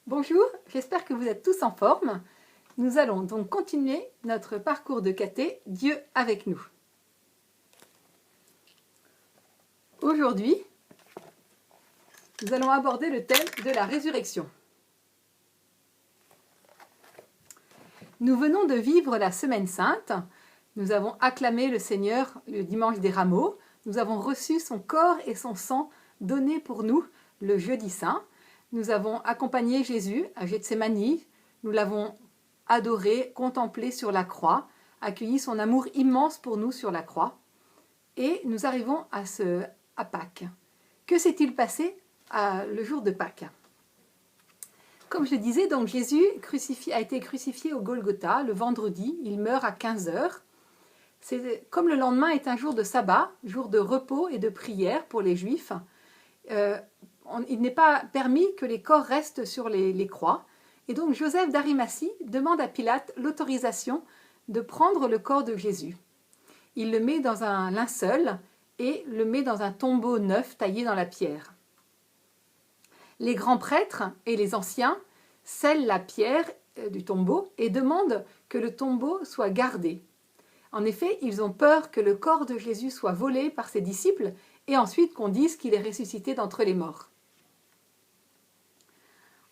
Bonjour, j'espère que vous êtes tous en forme. Nous allons donc continuer notre parcours de caté Dieu avec nous. Aujourd'hui, nous allons aborder le thème de la résurrection. Nous venons de vivre la Semaine Sainte. Nous avons acclamé le Seigneur le dimanche des Rameaux. Nous avons reçu son corps et son sang donnés pour nous le jeudi saint. Nous avons accompagné Jésus à Gethsémani. Nous l'avons adoré, contemplé sur la croix, accueilli son amour immense pour nous sur la croix. Et nous arrivons à Pâques. Que s'est-il passé le jour de Pâques ? Comme je le disais, donc Jésus a été crucifié au Golgotha le vendredi. Il meurt à 15h. Comme le lendemain est un jour de sabbat, jour de repos et de prière pour les Juifs, il n'est pas permis que les corps restent sur les croix. Et donc Joseph d'Arimathie demande à Pilate l'autorisation de prendre le corps de Jésus. Il le met dans un linceul et le met dans un tombeau neuf taillé dans la pierre. Les grands prêtres et les anciens scellent la pierre du tombeau et demandent que le tombeau soit gardé. En effet, ils ont peur que le corps de Jésus soit volé par ses disciples et ensuite qu'on dise qu'il est ressuscité d'entre les morts.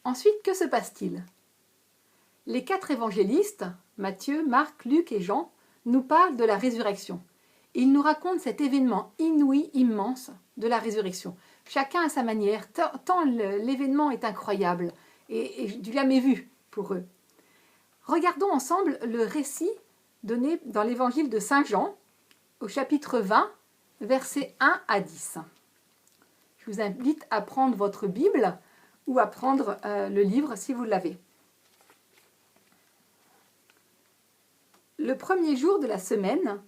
Ensuite, que se passe-t-il ? Les 4 évangélistes, Matthieu, Marc, Luc et Jean, nous parlent de la résurrection. Ils nous racontent cet événement inouï, immense de la résurrection. Chacun à sa manière, tant l'événement est incroyable et du jamais vu pour eux. Regardons ensemble le récit donné dans l'évangile de Saint Jean, au chapitre 20, versets 1 à 10. Je vous invite à prendre votre Bible ou à prendre le livre si vous l'avez. Le premier jour de la semaine,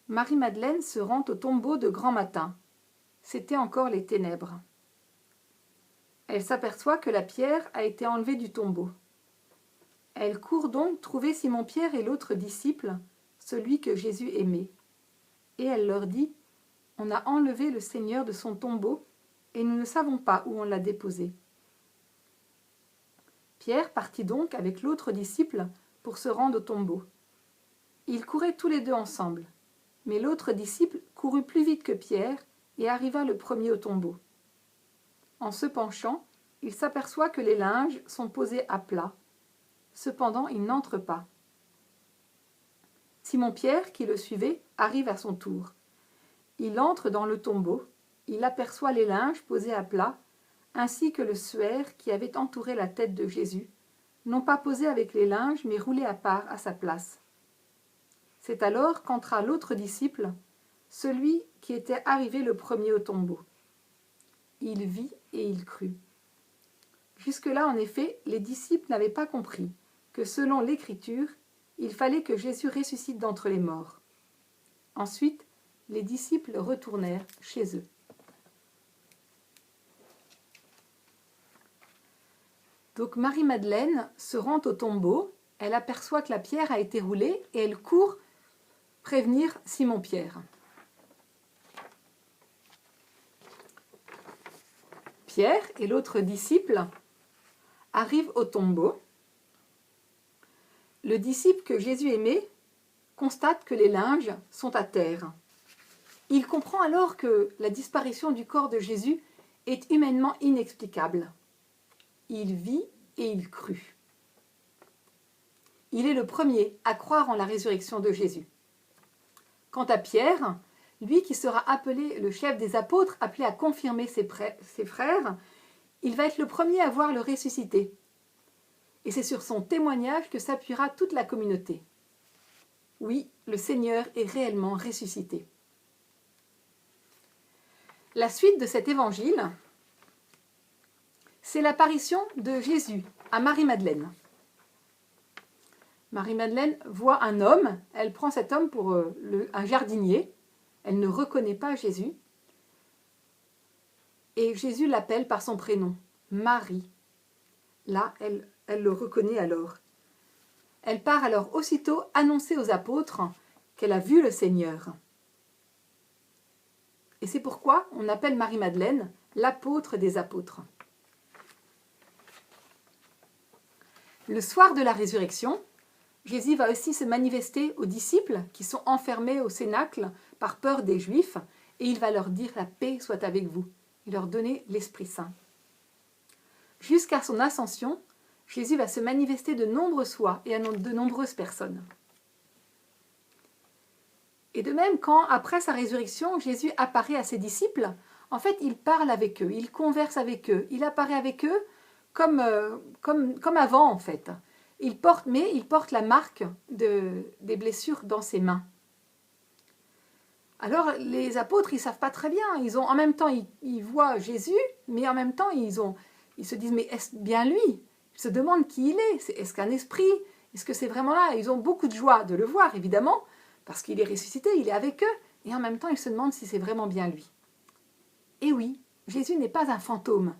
Marie-Madeleine se rend au tombeau de grand matin. C'était encore les ténèbres. Elle s'aperçoit que la pierre a été enlevée du tombeau. Elle court donc trouver Simon-Pierre et l'autre disciple, celui que Jésus aimait. Et elle leur dit : « On a enlevé le Seigneur de son tombeau et nous ne savons pas où on l'a déposé. » Pierre partit donc avec l'autre disciple pour se rendre au tombeau. Ils couraient tous les deux ensemble, mais l'autre disciple courut plus vite que Pierre et arriva le premier au tombeau. En se penchant, il s'aperçoit que les linges sont posés à plat. Cependant, il n'entre pas. Simon-Pierre, qui le suivait, arrive à son tour. Il entre dans le tombeau, il aperçoit les linges posés à plat, ainsi que le suaire qui avait entouré la tête de Jésus, non pas posé avec les linges, mais roulé à part à sa place. C'est alors qu'entra l'autre disciple, celui qui était arrivé le premier au tombeau. Il vit et il crut. Jusque-là, en effet, les disciples n'avaient pas compris que selon l'Écriture, il fallait que Jésus ressuscite d'entre les morts. Ensuite, les disciples retournèrent chez eux. Donc Marie-Madeleine se rend au tombeau, elle aperçoit que la pierre a été roulée et elle court prévenir Simon-Pierre. Pierre et l'autre disciple arrivent au tombeau. Le disciple que Jésus aimait constate que les linges sont à terre. Il comprend alors que la disparition du corps de Jésus est humainement inexplicable. Il vit et il crut. Il est le premier à croire en la résurrection de Jésus. Quant à Pierre, lui qui sera appelé le chef des apôtres, appelé à confirmer ses frères, il va être le premier à voir le ressuscité. Et c'est sur son témoignage que s'appuiera toute la communauté. Oui, le Seigneur est réellement ressuscité. La suite de cet évangile, c'est l'apparition de Jésus à Marie-Madeleine. Marie-Madeleine voit un homme, elle prend cet homme pour un jardinier, elle ne reconnaît pas Jésus, et Jésus l'appelle par son prénom, Marie. Là, elle le reconnaît alors. Elle part alors aussitôt annoncer aux apôtres qu'elle a vu le Seigneur. Et c'est pourquoi on appelle Marie-Madeleine l'apôtre des apôtres. Le soir de la résurrection, Jésus va aussi se manifester aux disciples qui sont enfermés au cénacle par peur des Juifs, et il va leur dire « La paix soit avec vous » et leur donner l'Esprit Saint. Jusqu'à son ascension, Jésus va se manifester de nombreuses fois et à de nombreuses personnes. Et de même, quand, après sa résurrection, Jésus apparaît à ses disciples, en fait, il parle avec eux, il converse avec eux, il apparaît avec eux comme avant, en fait. Il porte la marque des blessures dans ses mains. Alors, les apôtres, ils ne savent pas très bien. En même temps, ils voient Jésus, mais en même temps, ils se disent, mais est-ce bien lui? Ils se demandent qui il est. Est-ce qu'un esprit? Est-ce que c'est vraiment là? Ils ont beaucoup de joie de le voir, évidemment, parce qu'il est ressuscité, il est avec eux. Et en même temps, ils se demandent si c'est vraiment bien lui. Et oui, Jésus n'est pas un fantôme.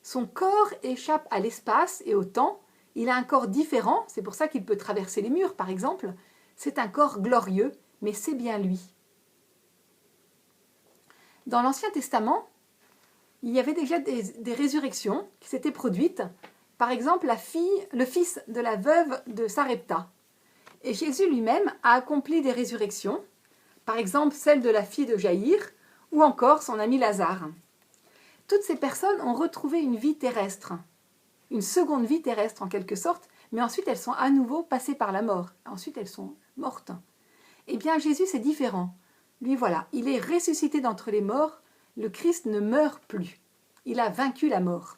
Son corps échappe à l'espace et au temps. Il a un corps différent, c'est pour ça qu'il peut traverser les murs, par exemple. C'est un corps glorieux, mais c'est bien lui. Dans l'Ancien Testament, il y avait déjà des résurrections qui s'étaient produites. Par exemple, le fils de la veuve de Sarepta. Et Jésus lui-même a accompli des résurrections, par exemple celle de la fille de Jaïr, ou encore son ami Lazare. Toutes ces personnes ont retrouvé une vie terrestre, une seconde vie terrestre en quelque sorte, mais ensuite elles sont à nouveau passées par la mort. Ensuite elles sont mortes. Eh bien Jésus c'est différent. Lui voilà, il est ressuscité d'entre les morts, le Christ ne meurt plus. Il a vaincu la mort.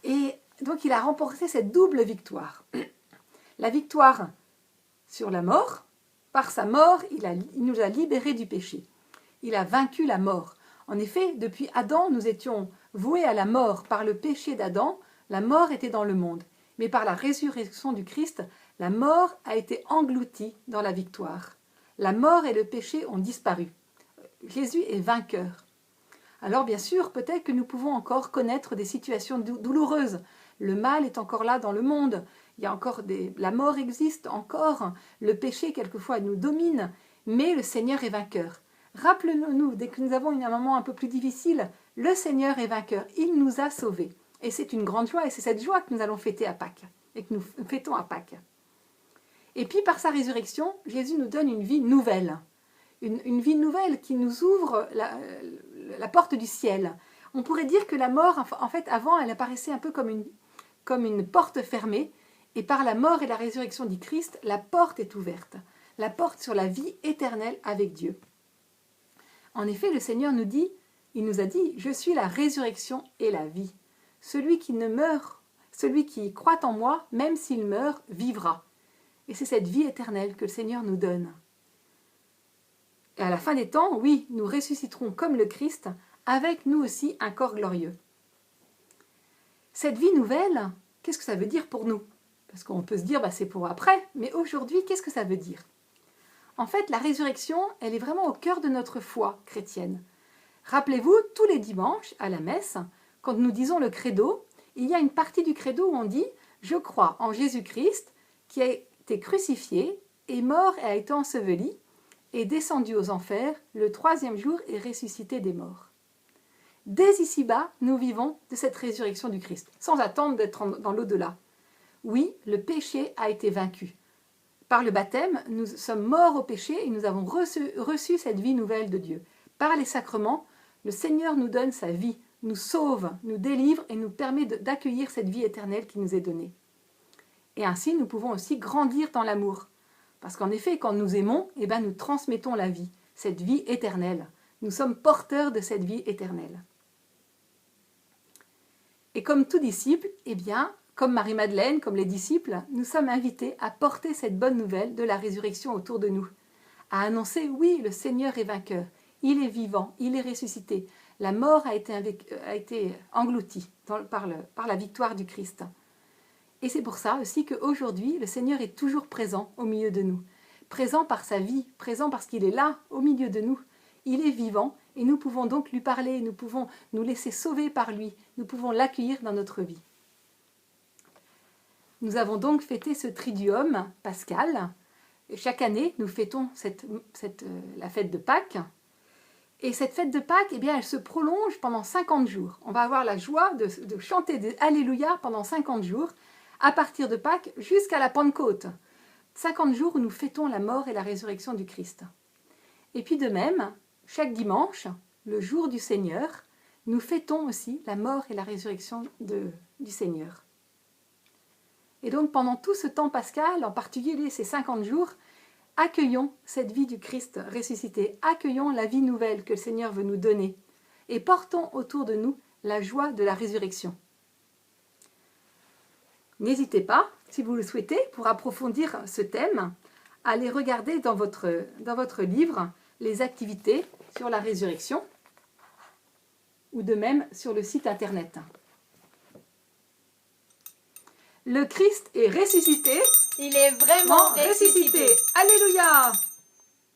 Et donc il a remporté cette double victoire. La victoire sur la mort, par sa mort, il nous a libérés du péché. Il a vaincu la mort. En effet, depuis Adam, nous étions voués à la mort. Par le péché d'Adam, la mort était dans le monde. Mais par la résurrection du Christ, la mort a été engloutie dans la victoire. La mort et le péché ont disparu. Jésus est vainqueur. Alors bien sûr, peut-être que nous pouvons encore connaître des situations douloureuses. Le mal est encore là dans le monde. Il y a encore la mort existe encore. Le péché, quelquefois, nous domine. Mais le Seigneur est vainqueur. Rappelons-nous, dès que nous avons un moment un peu plus difficile, le Seigneur est vainqueur. Il nous a sauvés. Et c'est une grande joie. Et c'est cette joie que nous allons fêter à Pâques. Et que nous fêtons à Pâques. Et puis, par sa résurrection, Jésus nous donne une vie nouvelle. Une vie nouvelle qui nous ouvre la porte du ciel. On pourrait dire que la mort, en fait, avant, elle apparaissait un peu comme une porte fermée. Et par la mort et la résurrection du Christ, la porte est ouverte. La porte sur la vie éternelle avec Dieu. En effet, le Seigneur il nous a dit, « Je suis la résurrection et la vie. Celui qui croit en moi, même s'il meurt, vivra. » Et c'est cette vie éternelle que le Seigneur nous donne. Et à la fin des temps, oui, nous ressusciterons comme le Christ, avec nous aussi un corps glorieux. Cette vie nouvelle, qu'est-ce que ça veut dire pour nous? Parce qu'on peut se dire, c'est pour après, mais aujourd'hui, qu'est-ce que ça veut dire? En fait, la résurrection, elle est vraiment au cœur de notre foi chrétienne. Rappelez-vous, tous les dimanches, à la messe, quand nous disons le credo, il y a une partie du credo où on dit « Je crois en Jésus-Christ qui a été crucifié, est mort et a été enseveli, est descendu aux enfers, le 3e jour est ressuscité des morts. » Dès ici-bas, nous vivons de cette résurrection du Christ, sans attendre d'être dans l'au-delà. Oui, le péché a été vaincu. Par le baptême, nous sommes morts au péché et nous avons reçu cette vie nouvelle de Dieu. Par les sacrements, le Seigneur nous donne sa vie, nous sauve, nous délivre et nous permet d'accueillir cette vie éternelle qui nous est donnée. Et ainsi, nous pouvons aussi grandir dans l'amour. Parce qu'en effet, quand nous aimons, nous transmettons la vie, cette vie éternelle. Nous sommes porteurs de cette vie éternelle. Et comme tout disciple, comme Marie-Madeleine, comme les disciples, nous sommes invités à porter cette bonne nouvelle de la résurrection autour de nous. À annoncer, oui, le Seigneur est vainqueur. Il est vivant, il est ressuscité. La mort a été engloutie par la victoire du Christ. Et c'est pour ça aussi qu'aujourd'hui, le Seigneur est toujours présent au milieu de nous. Présent par sa vie, présent parce qu'il est là, au milieu de nous. Il est vivant et nous pouvons donc lui parler, nous pouvons nous laisser sauver par lui, nous pouvons l'accueillir dans notre vie. Nous avons donc fêté ce Triduum pascal. Chaque année, nous fêtons la fête de Pâques. Et cette fête de Pâques, elle se prolonge pendant 50 jours. On va avoir la joie de chanter des Alléluia pendant 50 jours, à partir de Pâques jusqu'à la Pentecôte. 50 jours où nous fêtons la mort et la résurrection du Christ. Et puis de même, chaque dimanche, le jour du Seigneur, nous fêtons aussi la mort et la résurrection du Seigneur. Et donc pendant tout ce temps pascal, en particulier ces 50 jours, accueillons cette vie du Christ ressuscité, accueillons la vie nouvelle que le Seigneur veut nous donner et portons autour de nous la joie de la résurrection. N'hésitez pas, si vous le souhaitez, pour approfondir ce thème, à aller regarder dans votre livre les activités sur la résurrection ou de même sur le site internet. Le Christ est ressuscité. Il est vraiment ressuscité. Alléluia!